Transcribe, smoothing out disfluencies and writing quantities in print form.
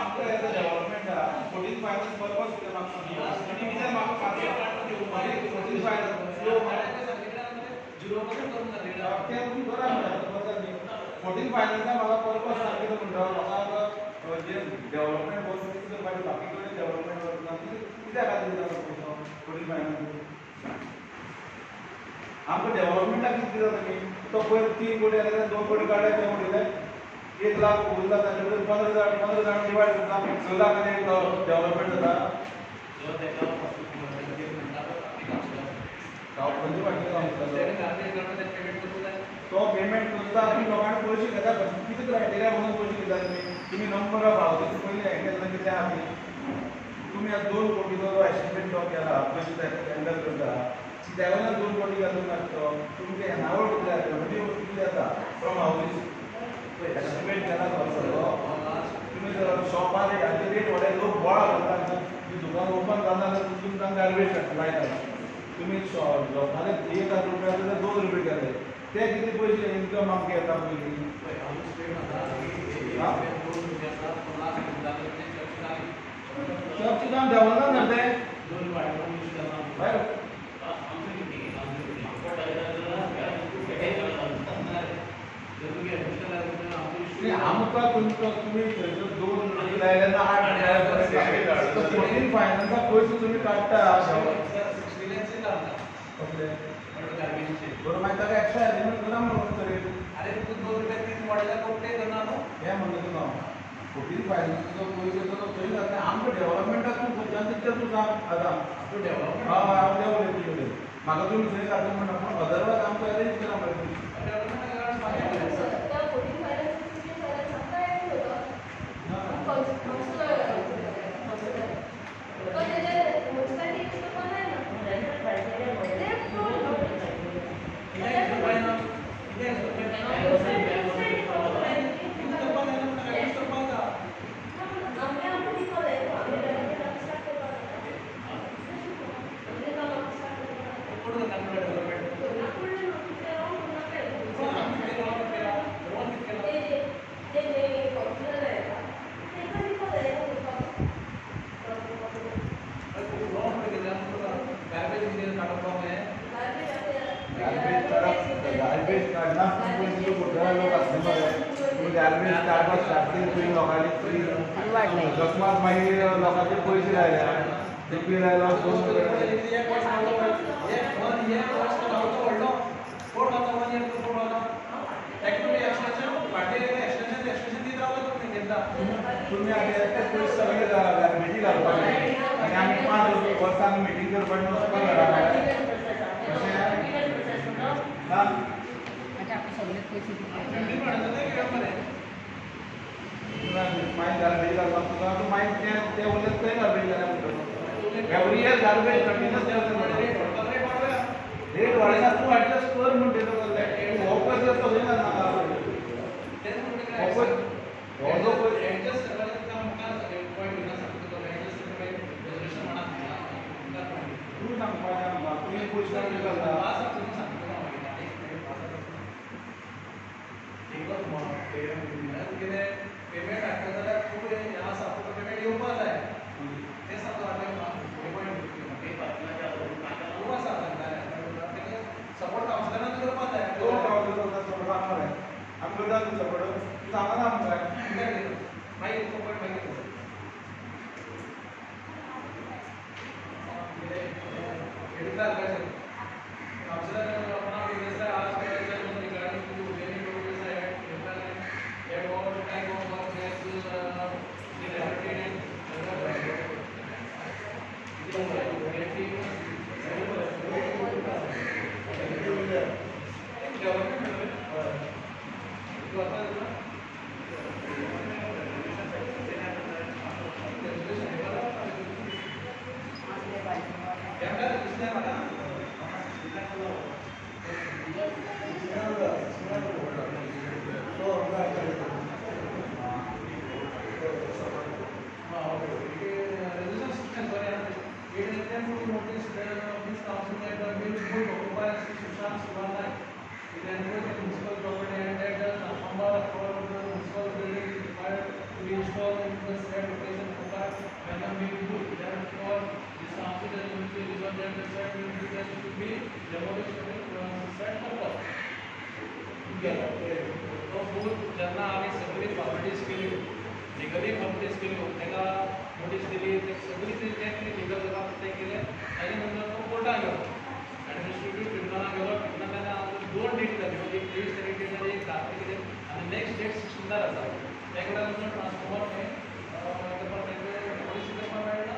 आमचं याचं development fourteen finance purpose किती मागतो आणि किती मागतो फोर्टीन फायनान्स फोर्टीन फायनान्स म्हाका पर्पज सांगितलं म्हणटा म्हाका जे डेव्हलपमेंट वर्क बाकी कडेन डेव्हलपमेंट वर्क ना कित्याक खातीर दिता फोर्टीन फायनान्स आमकां डेव्हलपमेंटाक कितें दिता तुमी तो पयर 3 कोटी आसले 2 कोटी काडले ते उडयले 1 लाख उरला ताचे भितर 15 जाण डिवायड करता 6 लाख आनी डेव्हलपमेंट जाता तो पेमेंट करता आनी लोकांनी पयशे घेता कितें क्रायटेरिया म्हणून पयशे घेता तुमी नंबर ऑफ हावजीस पयलीं हें केल्लें कितें आहा तुमी आतां 2 कोटीचो जो एस्टिमेट जो केला पयशे हँडल करता त्या वेळेला 2 कोटी घालून लागतो तुमचे नावळ कितें जाता म्हणजे कितें जाता फ्रॉम हावजीस एस्टिमेट केला सगळो तुमी जर शॉपार हाचे रेट व्हडले लोक बोळा घालता दुकान ओपन जाता जाल्यार तुमकां गार्बेज लायता तुमी लोकांले 1,000 रुपया जाल्यार 2 रुपये केले ते कितें पयशे इन्कम आमकां येता पयलीं चर्ची काम देंवना ना ते आमकां तुमी 2 लायले ना 8 फोर्टीन फायनान्सा पयशे तुमी काडटा बरोबर मागीर ताका एक्स्ट्रा एलिमेंट करा म्हणून तरी अरे तू 2 रुपया 3 मॉडेला कोटे करना न्हू हे म्हणटा तुका फोर्टीन फायनान्साचो पयशे तो थंय जाता आमकां डेव्हलपमेंटाक तूं खंयच्यान तितलें तूं सांग आतां तूं डेव्हलप हांव डेव्हलप म्हाका तुमी थंय घालून म्हणटा पूण अदरवायज आमकां अरेंज करा मरे अकस्मात मागीर लोकांचे पयशे लायले ते बिल आयलो 2 तुमी आतां पयशे सगळे गार्बेजी घालपाचे आनी आमी 5 वर्सांक मिटींग करपाक मागीर गार्बेज घालपाक तुका मागीर ते उरले थंय गार्बेज घालया म्हणटा every year garbage continuous rate वाडयना तूं एडजस्ट कर म्हणटा हो पयशे येता थंय नाका हो जो पयशे एडजस्ट करपाक म्हाका पॉयंट दिना सांगता तो एडजस्ट करपाक रेजोल्यूशन म्हणा तूं सांगपाचें आमकां तुमी पयशे घालता पेमेंट हाडटा जाल्यार खूब हें आसा तुका पेमेंट येवपा जाय तें सांगता खूब आसा सपोर्ट कावन्सिलरान करपा जाय सपोर्ट आमी करता तूं सपोर्ट सांगना आमकां मागीर सपोर्ट मागीर municipal property and that the number of municipal buildings required be installed in the said location apart when the being good. Therefore, this answer that will be resolved that the said will be that should be demolished for said purpose. तो बोल ज्यांना आम्ही सगळी formalities केली legally formalities केली त्याला notice दिली ते सगळी ते त्यांनी लिगल जबाब ते केले त्याच्यानंतर तो कोर्टात गेलो ॲडमिनिस्ट्रेटिव्ह ट्रिब्युनलात गेलो ट्रिब्युनलाने आमचं 2 डेट दिली म्हणजे एक 23 तारीख डेट आणि एक 7 तारीख डेट आणि नेक्स्ट डेट 16 आसा त्याकडे आमचं ट्रान्सफॉर्मर हे पॉलिसी करपाक मेळना